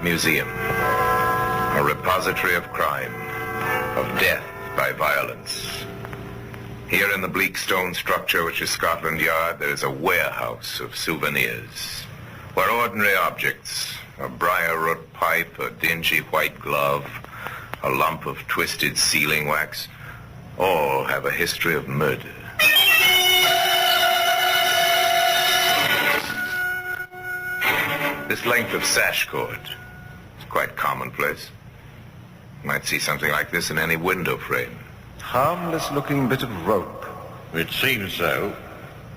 Museum, a repository of crime, of death by violence. Here in the bleak stone structure which is Scotland Yard, there is a warehouse of souvenirs, where ordinary objects, a briar-root pipe, a dingy white glove, a lump of twisted sealing wax, all have a history of murder. This length of sash cord is quite commonplace. You might see something like this in any window frame. Harmless-looking bit of rope. It seems so.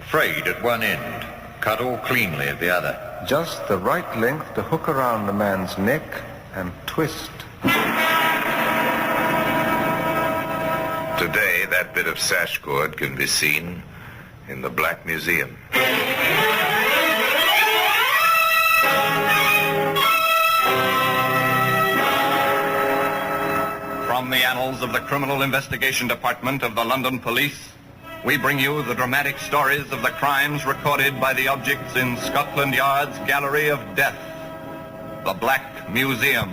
Frayed at one end, cut all cleanly at the other. Just the right length to hook around the man's neck and twist. Today, that bit of sash cord can be seen in the Black Museum. From the annals of the Criminal Investigation Department of the London Police, we bring you the dramatic stories of the crimes recorded by the objects in Scotland Yard's Gallery of Death, the Black Museum.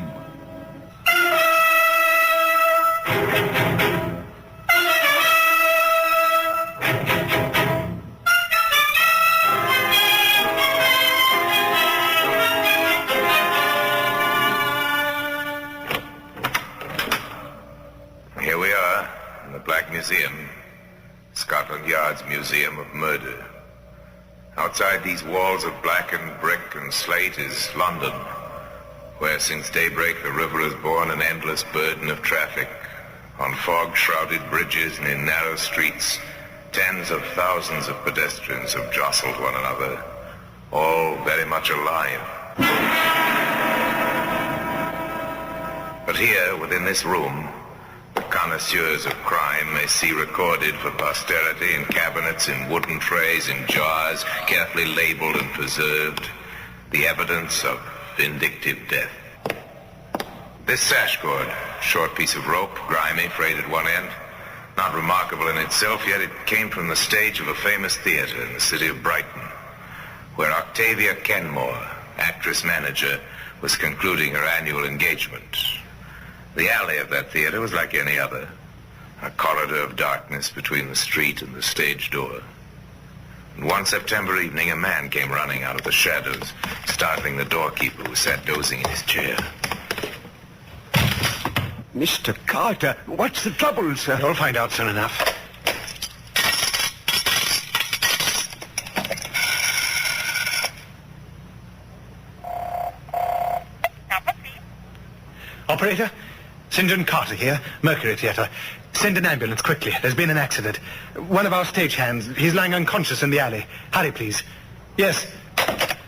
Here we are in the Black Museum, Scotland Yard's Museum of Murder. Outside these walls of blackened brick and slate is London, where since daybreak the river has borne an endless burden of traffic. On fog-shrouded bridges and in narrow streets, tens of thousands of pedestrians have jostled one another, all very much alive. But here, within this room, the connoisseurs of crime may see recorded for posterity in cabinets, in wooden trays, in jars, carefully labeled and preserved, the evidence of vindictive death. This sash cord, short piece of rope, grimy, frayed at one end, not remarkable in itself, yet it came from the stage of a famous theater in the city of Brighton, where Octavia Kenmore, actress-manager, was concluding her annual engagement. The alley of that theater was like any other, a corridor of darkness between the street and the stage door. And one September evening, a man came running out of the shadows, startling the doorkeeper who sat dozing in his chair. Mr. Carter, what's the trouble, sir? You'll find out soon enough. Operator, St. John Carter here, Mercury Theatre. Send an ambulance quickly. There's been an accident. One of our stagehands, he's lying unconscious in the alley. Hurry, please. Yes.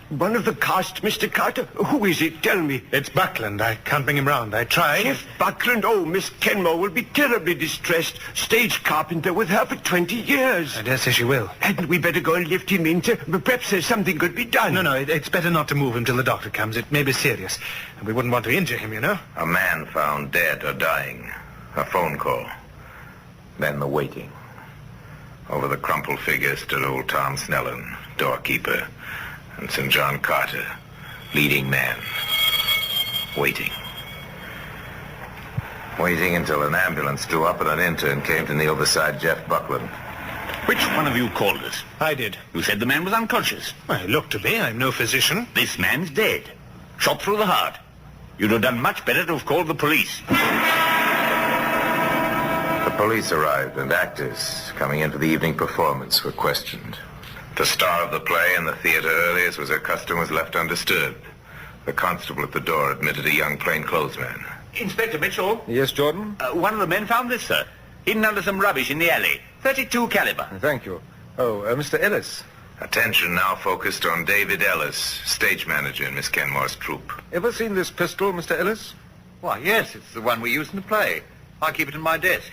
One of the cast, Mr. Carter? Who is it? Tell me. It's Buckland. I can't bring him round. I tried. Chef Buckland? Oh, Miss Kenmore will be terribly distressed. Stage carpenter with her for 20 years. I dare say she will. Hadn't we better go and lift him in, sir? Perhaps there's something could be done. No, it's better not to move him till the doctor comes. It may be serious. And we wouldn't want to injure him, you know. A man found dead or dying. A phone call. Then the waiting. Over the crumpled figure stood old Tom Snellen, doorkeeper, and St. John Carter, leading man, waiting. Waiting until an ambulance drew up and an intern came to kneel beside Jeff Buckland. Which one of you called us? I did. You said the man was unconscious. Well, look to me. I'm no physician. This man's dead. Shot through the heart. You'd have done much better to have called the police. The police arrived, and actors coming into the evening performance were questioned. The star of the play in the theater early, as was her custom, was left undisturbed. The constable at the door admitted a young plainclothesman. Inspector Mitchell? Yes, Jordan? One of the men found this, sir. Hidden under some rubbish in the alley. 32 caliber. Thank you. Oh, Mr. Ellis. Attention now focused on David Ellis, stage manager in Miss Kenmore's troupe. Ever seen this pistol, Mr. Ellis? Why, yes, it's the one we used in the play. I keep it in my desk.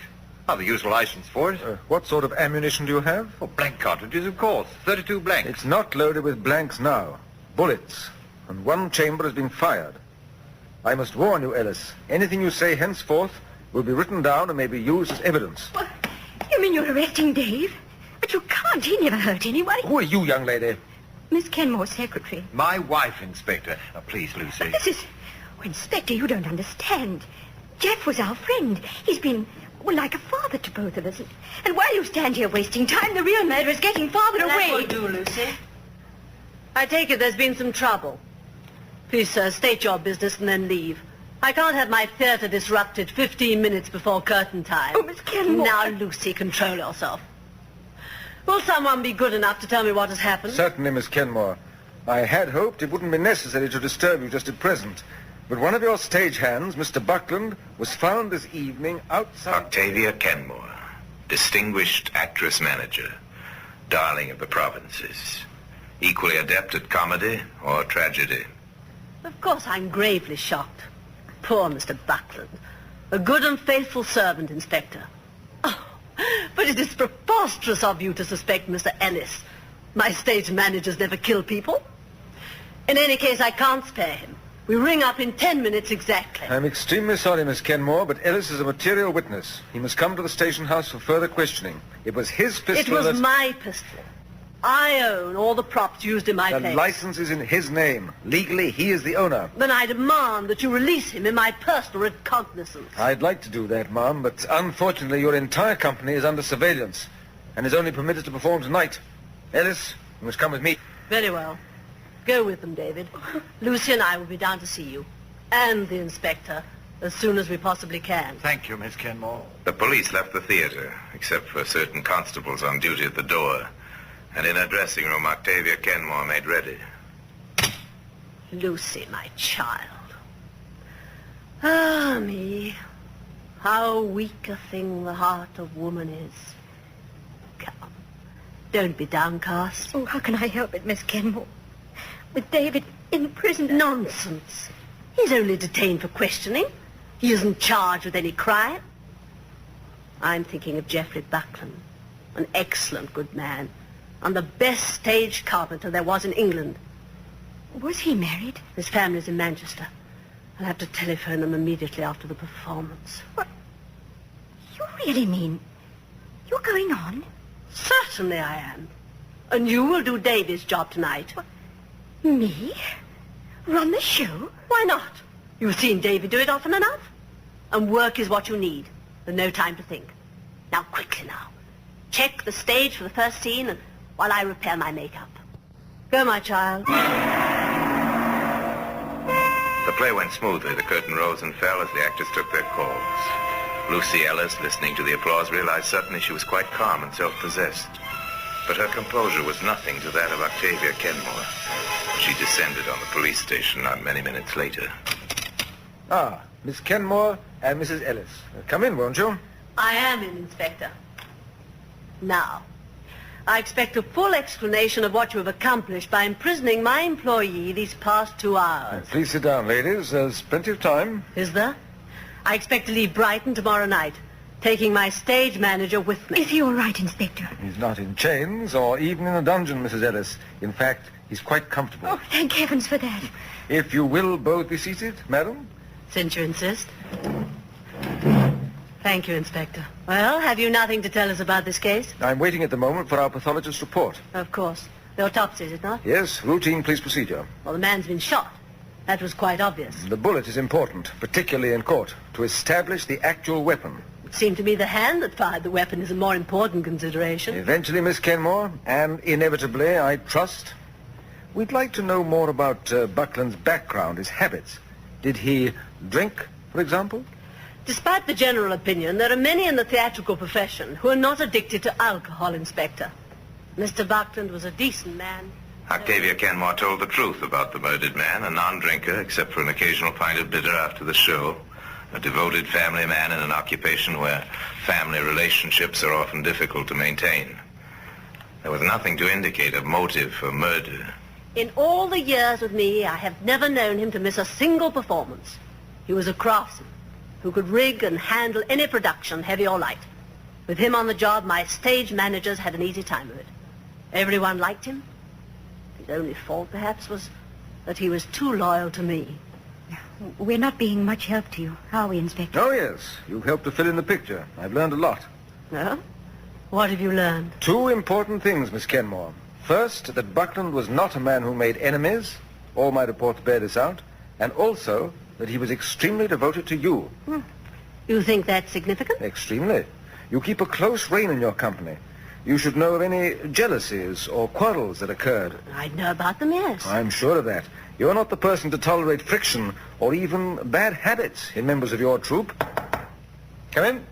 I've the usual license for it. What sort of ammunition do you have? Oh, blank cartridges, of course. 32 blanks. It's not loaded with blanks now. Bullets. And one chamber has been fired. I must warn you, Ellis. Anything you say henceforth will be written down and may be used as evidence. What? You mean you're arresting Dave? But you can't. He never hurt anyone. Who are you, young lady? Miss Kenmore's secretary. My wife, Inspector. Please, Lucy. This is... Oh, Inspector, you don't understand. Jeff was our friend. He's been, well, like a father to both of us. And while you stand here wasting time, the real murderer's getting farther away. That will do, Lucy. I take it there's been some trouble. Please, sir, state your business and then leave. I can't have my theatre disrupted 15 minutes before curtain time. Oh, Miss Kenmore. Now, Lucy, control yourself. Will someone be good enough to tell me what has happened? Certainly, Miss Kenmore. I had hoped it wouldn't be necessary to disturb you just at present. But one of your stagehands, Mr. Buckland, was found this evening outside... Octavia Kenmore, distinguished actress-manager, darling of the provinces. Equally adept at comedy or tragedy. Of course, I'm gravely shocked. Poor Mr. Buckland. A good and faithful servant, Inspector. Oh, but it is preposterous of you to suspect Mr. Ellis. My stage managers never kill people. In any case, I can't spare him. We ring up in 10 minutes exactly. I'm extremely sorry, Miss Kenmore, but Ellis is a material witness. He must come to the station house for further questioning. It was his pistol It was my pistol. I own all the props used in my The place. license is in his name. Legally, he is the owner. Then I demand that you release him in my personal recognizance. I'd like to do that, ma'am, but unfortunately your entire company is under surveillance and is only permitted to perform tonight. Ellis, you must come with me. Very well. Go with them, David. Lucy and I will be down to see you. And the inspector, as soon as we possibly can. Thank you, Miss Kenmore. The police left the theater, except for certain constables on duty at the door. And in her dressing room, Octavia Kenmore made ready. Lucy, my child. Ah, me. How weak a thing the heart of woman is. Come. Don't be downcast. Oh, how can I help it, Miss Kenmore? With David in prison... Nonsense. He's only detained for questioning. He isn't charged with any crime. I'm thinking of Geoffrey Buckland, an excellent good man, and the best stage carpenter there was in England. Was he married? His family's in Manchester. I'll have to telephone them immediately after the performance. What? You really mean you're going on? Certainly I am. And you will do David's job tonight. What? Me? Run the show? Why not? You've seen David do it often enough. And work is what you need. There's no time to think. Now, quickly now. Check the stage for the first scene and while I repair my makeup. Go, my child. The play went smoothly. The curtain rose and fell as the actors took their calls. Lucy Ellis, listening to the applause, realized suddenly she was quite calm and self-possessed. But her composure was nothing to that of Octavia Kenmore. She descended on the police station not many minutes later. Ah, Miss Kenmore and Mrs. Ellis. Come in, won't you? I am in, Inspector. Now, I expect a full explanation of what you have accomplished by imprisoning my employee these past 2 hours. Please sit down, ladies. There's plenty of time. Is there? I expect to leave Brighton tomorrow night, taking my stage manager with me. Is he all right, Inspector? He's not in chains or even in a dungeon, Mrs. Ellis. In fact, he's quite comfortable. Oh, thank heavens for that. If you will both be seated, madam. Since you insist. Thank you, Inspector. Well, have you nothing to tell us about this case? I'm waiting at the moment for our pathologist's report. Of course. The autopsy, is it not? Yes, routine police procedure. Well, the man's been shot. That was quite obvious. The bullet is important, particularly in court, to establish the actual weapon. It seemed to me the hand that fired the weapon is a more important consideration. Eventually, Miss Kenmore, and inevitably, I trust, we'd like to know more about Buckland's background, his habits. Did he drink, for example? Despite the general opinion, there are many in the theatrical profession who are not addicted to alcohol, Inspector. Mr. Buckland was a decent man. Octavia Kenmore told the truth about the murdered man, a non-drinker, except for an occasional pint of bitter after the show. A devoted family man in an occupation where family relationships are often difficult to maintain. There was nothing to indicate a motive for murder. In all the years with me, I have never known him to miss a single performance. He was a craftsman who could rig and handle any production, heavy or light. With him on the job, my stage managers had an easy time of it. Everyone liked him. His only fault, perhaps, was that he was too loyal to me. We're not being much help to you, are we, Inspector? Oh, yes. You've helped to fill in the picture. I've learned a lot. No? What have you learned? 2 important things, Miss Kenmore. First, that Buckland was not a man who made enemies. All my reports bear this out. And also that he was extremely devoted to you. You think that's significant? Extremely. You keep a close rein in your company. You should know of any jealousies or quarrels that occurred. I'd know about them, yes. I'm sure of that. You're not the person to tolerate friction or even bad habits in members of your troupe. Come in.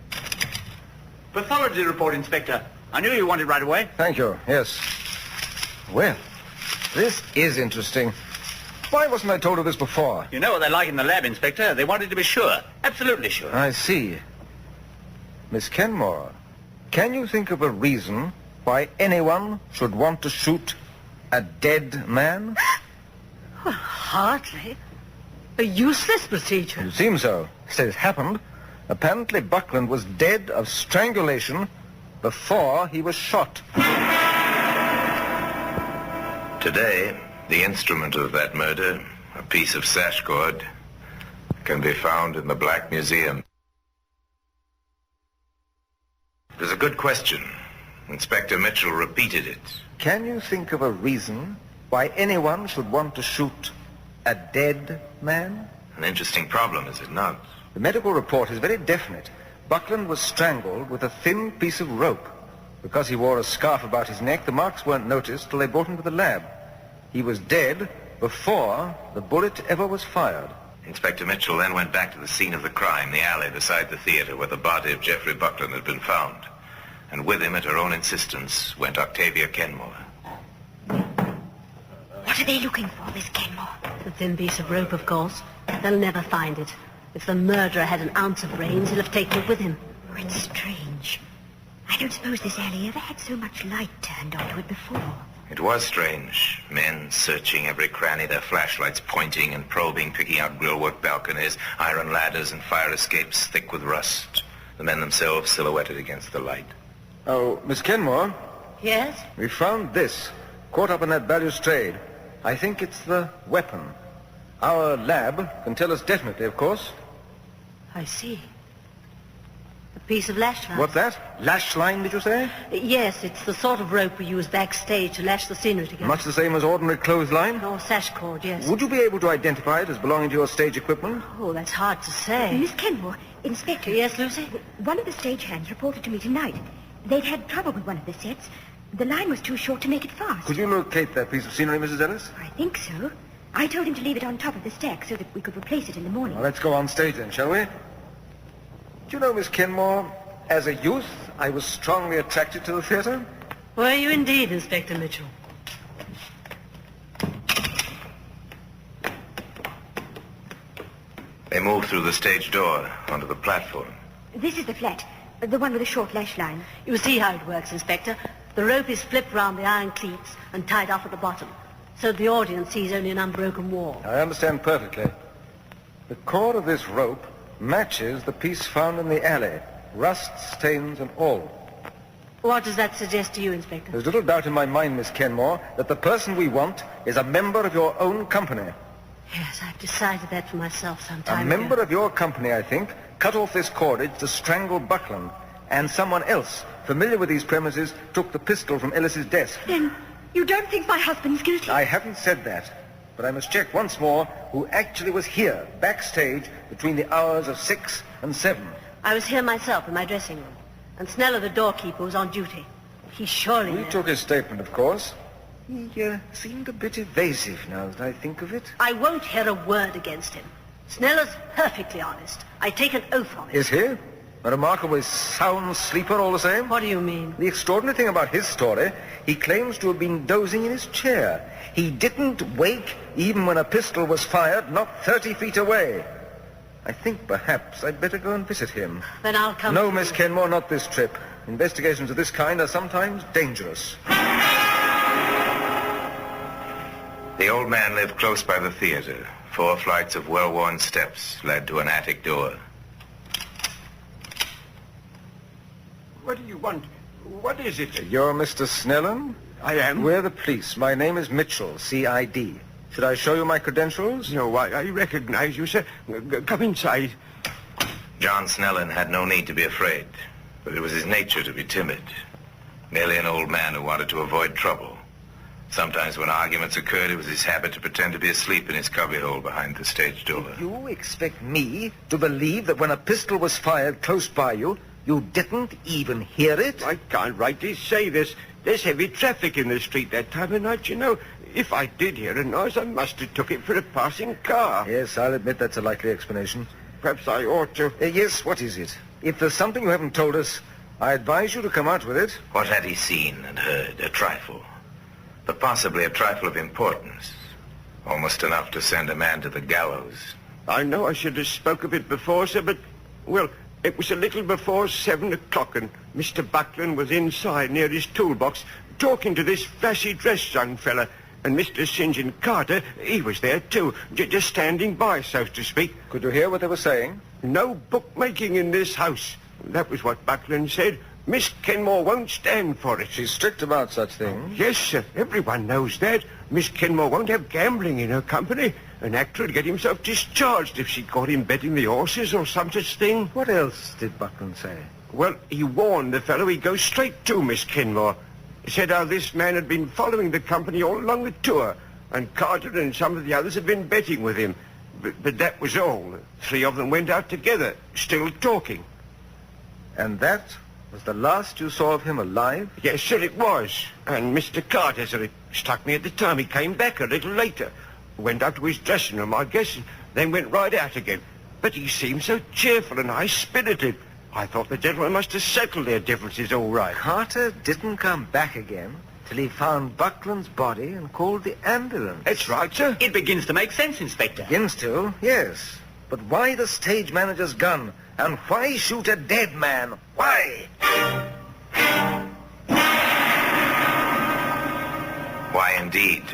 Pathology report, Inspector. I knew you wanted right away. Thank you. Yes. Well, this is interesting. Why wasn't I told of this before? You know what they're like in the lab, Inspector. They wanted to be sure. Absolutely sure. I see. Miss Kenmore, can you think of a reason why anyone should want to shoot a dead man? Well, hardly. A useless procedure. It seems so. So it happened. Apparently Buckland was dead of strangulation before he was shot. Today, the instrument of that murder, a piece of sash cord, can be found in the Black Museum. It was a good question. Inspector Mitchell repeated it. Can you think of a reason why anyone should want to shoot a dead man? An interesting problem, is it not? The medical report is very definite. Buckland was strangled with a thin piece of rope. Because he wore a scarf about his neck, the marks weren't noticed till they brought him to the lab. He was dead before the bullet ever was fired. Inspector Mitchell then went back to the scene of the crime, the alley beside the theater where the body of Geoffrey Buckland had been found. And with him, at her own insistence, went Octavia Kenmore. What are they looking for, Miss Kenmore? The thin piece of rope, of course. They'll never find it. If the murderer had an ounce of brains, he'll have taken it with him. Oh, it's strange. I don't suppose this alley ever had so much light turned onto it before. It was strange. Men searching every cranny, their flashlights pointing and probing, picking out grillwork balconies, iron ladders and fire escapes thick with rust. The men themselves silhouetted against the light. Oh, Miss Kenmore, Yes? we found this, caught up in that balustrade. I think it's the weapon. Our lab can tell us definitely, of course. I see. A piece of lash line. What's that? Lash line, did you say? Yes, it's the sort of rope we use backstage to lash the scenery together. Much the same as ordinary clothesline? Or sash cord, yes. Would you be able to identify it as belonging to your stage equipment? Oh, that's hard to say. Miss Kenmore, Inspector. Yes, Lucy? One of the stagehands reported to me tonight. They'd had trouble with one of the sets. The line was too short to make it fast. Could you locate that piece of scenery, Mrs. Ellis? I think so. I told him to leave it on top of the stack so that we could replace it in the morning. Well, let's go on stage then, shall we? Do you know, Miss Kenmore, as a youth, I was strongly attracted to the theatre. Were you indeed, Inspector Mitchell? They moved through the stage door onto the platform. This is the flat, the one with the short lash line. You see how it works, Inspector. The rope is flipped round the iron cleats and tied off at the bottom, so the audience sees only an unbroken wall. I understand perfectly. The cord of this rope matches the piece found in the alley, rust, stains, and all. What does that suggest to you, Inspector? There's little doubt in my mind, Miss Kenmore, that the person we want is a member of your own company. Yes, I've decided that for myself some A time member ago. of your company, I think, cut off this cordage to strangle Buckland, and someone else, familiar with these premises, took the pistol from Ellis's desk. Then you don't think my husband's guilty? I haven't said that, but I must check once more who actually was here, backstage, between the hours of 6 and 7. I was here myself in my dressing room, and Sneller, the doorkeeper, was on duty. He surely We knew. took his statement, of course. He seemed a bit evasive now that I think of it. I won't hear a word against him. Sneller's perfectly honest. I take an oath on it. Is he? A remarkably sound sleeper all the same? What do you mean? The extraordinary thing about his story, he claims to have been dozing in his chair. He didn't wake even when a pistol was fired not 30 feet away. I think perhaps I'd better go and visit him. Then I'll come. No, to Miss you. Kenmore, not this trip. Investigations of this kind are sometimes dangerous. The old man lived close by the theater. 4 flights of well-worn steps led to an attic door. What do you want? What is it? You're Mr. Snellen? I am. We're the police. My name is Mitchell, C.I.D. Should I show you my credentials? No, I recognize you, sir. Come inside. John Snellen had no need to be afraid, but it was his nature to be timid. Merely an old man who wanted to avoid trouble. Sometimes when arguments occurred, it was his habit to pretend to be asleep in his cubbyhole behind the stage door. You expect me to believe that when a pistol was fired close by you, you didn't even hear it? I can't rightly say this. There's heavy traffic in the street that time of night, you know. If I did hear a noise, I must have took it for a passing car. Yes, I'll admit that's a likely explanation. Perhaps I ought to. Yes, what is it? If there's something you haven't told us, I advise you to come out with it. What had he seen and heard? A trifle. But possibly a trifle of importance. Almost enough to send a man to the gallows. I know I should have spoke of it before, sir, but, well, it was a little before 7 o'clock, and Mr. Buckland was inside near his toolbox talking to this flashy-dressed young fella. And Mr. St. John Carter, he was there too, just standing by, so to speak. Could you hear what they were saying? No bookmaking in this house. That was what Buckland said. Miss Kenmore won't stand for it. She's strict about such things. Yes, sir. Everyone knows that. Miss Kenmore won't have gambling in her company. An actor would get himself discharged if she caught him betting the horses or some such thing. What else did Buckland say? Well, he warned the fellow he'd go straight to Miss Kenmore. He said how this man had been following the company all along the tour, and Carter and some of the others had been betting with him. But that was all. 3 of them went out together, still talking. And that was the last you saw of him alive? Yes, sir, it was. And Mr. Carter, sir, it struck me at the time. He came back a little later. Went up to his dressing room, I guess, and then went right out again. But he seemed so cheerful and high-spirited. I thought the gentlemen must have settled their differences all right. Carter didn't come back again till he found Buckland's body and called the ambulance. That's right, sir. It begins to make sense, Inspector. Begins to, yes. But why the stage manager's gun? And why shoot a dead man? Why? Why indeed?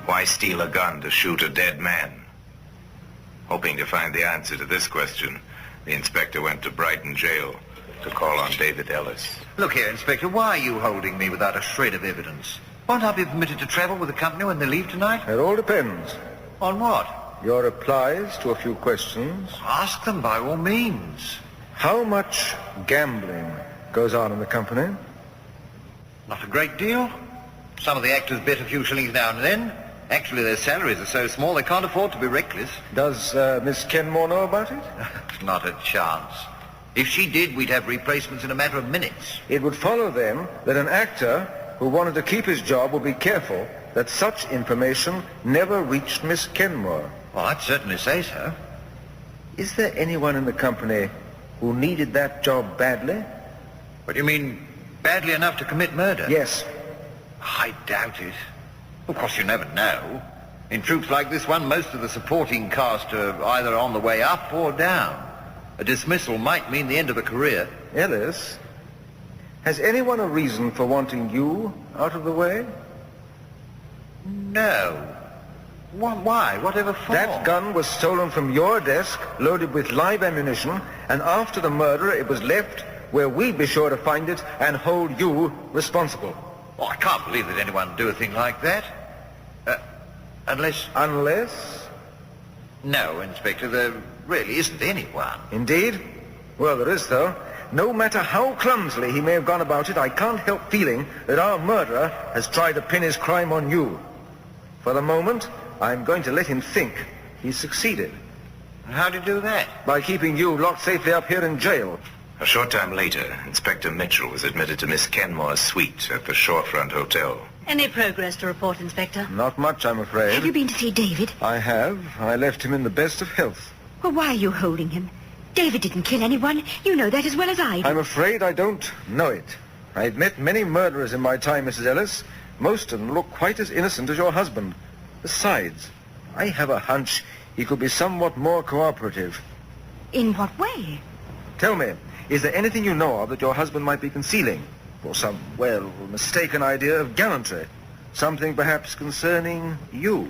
Why steal a gun to shoot a dead man? Hoping to find the answer to this question, the inspector went to Brighton jail to call on David Ellis. Look here, Inspector, why are you holding me without a shred of evidence? Won't I be permitted to travel with the company when they leave tonight? It all depends. On what? Your replies to a few questions. Ask them by all means. How much gambling goes on in the company? Not a great deal. Some of the actors bet a few shillings now and then. Actually, their salaries are so small they can't afford to be reckless. Does Miss Kenmore know about it? Not a chance. If she did, we'd have replacements in a matter of minutes. It would follow then that an actor who wanted to keep his job would be careful that such information never reached Miss Kenmore. Well, I'd certainly say so. Is there anyone in the company who needed that job badly? What do you mean, badly enough to commit murder? Yes. I doubt it. Of course, you never know. In troupes like this one, most of the supporting cast are either on the way up or down. A dismissal might mean the end of a career. Ellis, has anyone a reason for wanting you out of the way? No. Why? Whatever for? That gun was stolen from your desk, loaded with live ammunition, and after the murder it was left where we'd be sure to find it and hold you responsible. Oh, I can't believe that anyone would do a thing like that. Unless... Unless? No, Inspector, there really isn't anyone. Indeed? Well, there is, though. No matter how clumsily he may have gone about it, I can't help feeling that our murderer has tried to pin his crime on you. For the moment, I'm going to let him think he's succeeded. How do you do that? By keeping you locked safely up here in jail. A short time later, Inspector Mitchell was admitted to Miss Kenmore's suite at the Shorefront Hotel. Any progress to report, Inspector? Not much, I'm afraid. Have you been to see David? I have. I left him in the best of health. Well, why are you holding him? David didn't kill anyone. You know that as well as I do. I'm afraid I don't know it. I've met many murderers in my time, Mrs. Ellis. Most of them look quite as innocent as your husband. Besides, I have a hunch he could be somewhat more cooperative. In what way? Tell me, is there anything you know of that your husband might be concealing? Or some, well, mistaken idea of gallantry? Something perhaps concerning you?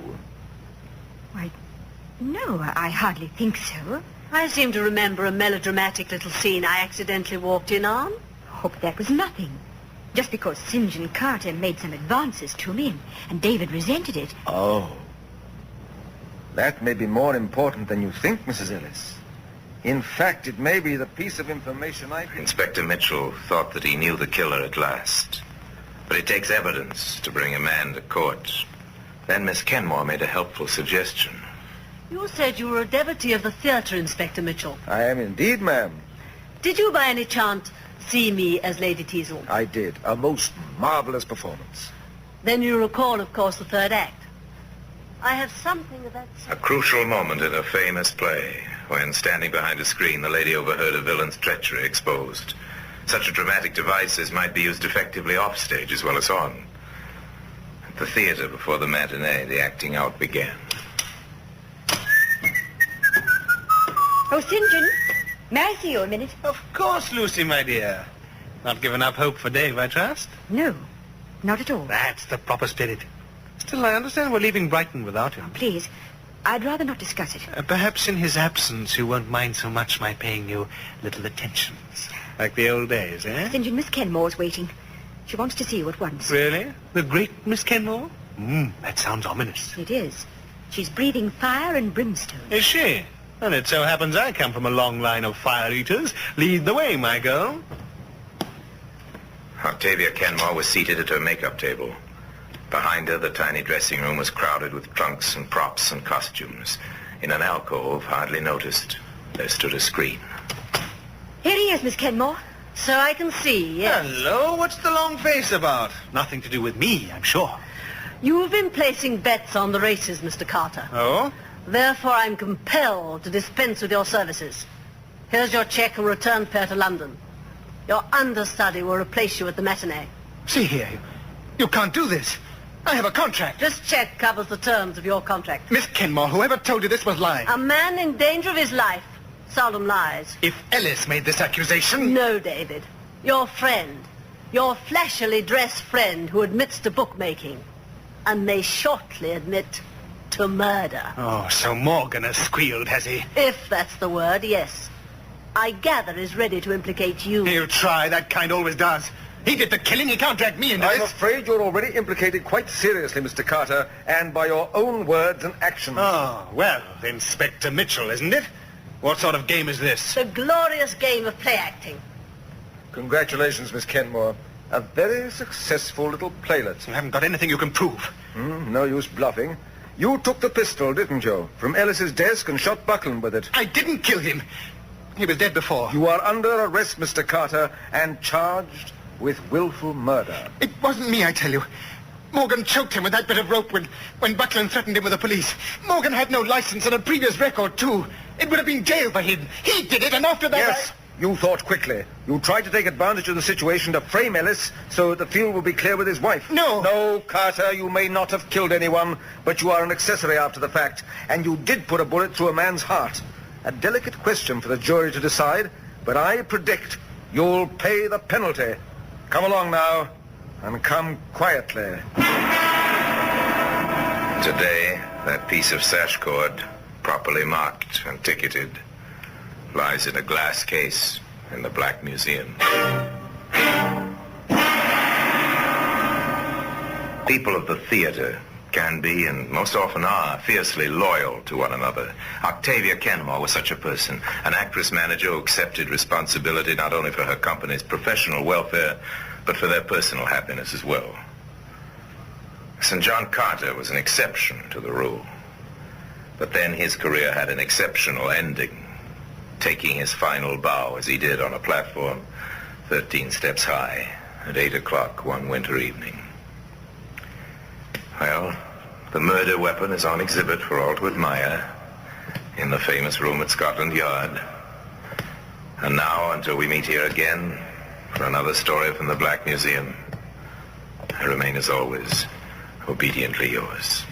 Why, no, I hardly think so. I seem to remember a melodramatic little scene I accidentally walked in on. Oh, but that was nothing. Just because St. John Carter made some advances to me, and David resented it. Oh. That may be more important than you think, Mrs. Ellis. In fact, it may be the piece of information I... Inspector Mitchell thought that he knew the killer at last. But it takes evidence to bring a man to court. Then Miss Kenmore made a helpful suggestion. You said you were a devotee of the theatre, Inspector Mitchell. I am indeed, ma'am. Did you by any chance see me as Lady Teazle? I did. A most marvelous performance. Then you recall, of course, the third act. I have something of that A sort. crucial moment in a famous play, when standing behind a screen, the lady overheard a villain's treachery exposed. Such a dramatic device as might be used effectively off stage as well as on. At the theater before the matinee, the acting out began. Oh, St. John, may I see you a minute? Of course, Lucy, my dear. Not given up hope for Dave, I trust? No, not at all. That's the proper spirit. Still, I understand we're leaving Brighton without him. Please, I'd rather not discuss it. Perhaps in his absence you won't mind so much my paying you little attentions. Like the old days, eh? St. John, Miss Kenmore's waiting. She wants to see you at once. Really? The great Miss Kenmore? That sounds ominous. It is. She's breathing fire and brimstone. Is she? And it so happens I come from a long line of fire-eaters. Lead the way, my girl. Octavia Kenmore was seated at her makeup table. Behind her, the tiny dressing room was crowded with trunks and props and costumes. In an alcove, hardly noticed, there stood a screen. Here he is, Miss Kenmore. So I can see, yes. Hello, what's the long face about? Nothing to do with me, I'm sure. You've been placing bets on the races, Mr. Carter. Oh? Therefore, I'm compelled to dispense with your services. Here's your check and return fare to London. Your understudy will replace you at the matinee. See here, you can't do this. I have a contract. This check covers the terms of your contract. Miss Kenmore, whoever told you this was lying? A man in danger of his life seldom lies. If Ellis made this accusation... No, David. Your friend. Your flashily dressed friend who admits to bookmaking and may shortly admit to murder. Oh, so Morgan has squealed, has he? If that's the word, yes. I gather is ready to implicate you. He'll try. That kind always does. He did the killing. He can't drag me into I'm this. afraid you're already implicated quite seriously, Mr. Carter, and by your own words and actions. Oh, well, Inspector Mitchell, isn't it? What sort of game is this? The glorious game of play acting. Congratulations, Miss Kenmore. A very successful little playlet. You haven't got anything you can prove. No use bluffing. You took the pistol, didn't you, from Ellis's desk and shot Buckland with it. I didn't kill him. He was dead before. You are under arrest, Mr. Carter, and charged with willful murder. It wasn't me, I tell you. Morgan choked him with that bit of rope when Buckland threatened him with the police. Morgan had no license and a previous record, too. It would have been jail for him. He did it, and after that... Yes, you thought quickly. You tried to take advantage of the situation to frame Ellis so that the field would be clear with his wife. No. No, Carter, you may not have killed anyone, but you are an accessory after the fact, and you did put a bullet through a man's heart. A delicate question for the jury to decide, but I predict you'll pay the penalty. Come along now, and come quietly. Today, that piece of sash cord, properly marked and ticketed, lies in a glass case in the Black Museum. People of the theater can be, and most often are, fiercely loyal to one another. Octavia Kenmore was such a person, an actress-manager who accepted responsibility not only for her company's professional welfare, but for their personal happiness as well. St. John Carter was an exception to the rule. But then his career had an exceptional ending, taking his final bow as he did on a platform 13 steps high at 8 o'clock one winter evening. Well, the murder weapon is on exhibit for all to admire in the famous room at Scotland Yard. And now, until we meet here again for another story from the Black Museum, I remain as always, obediently yours.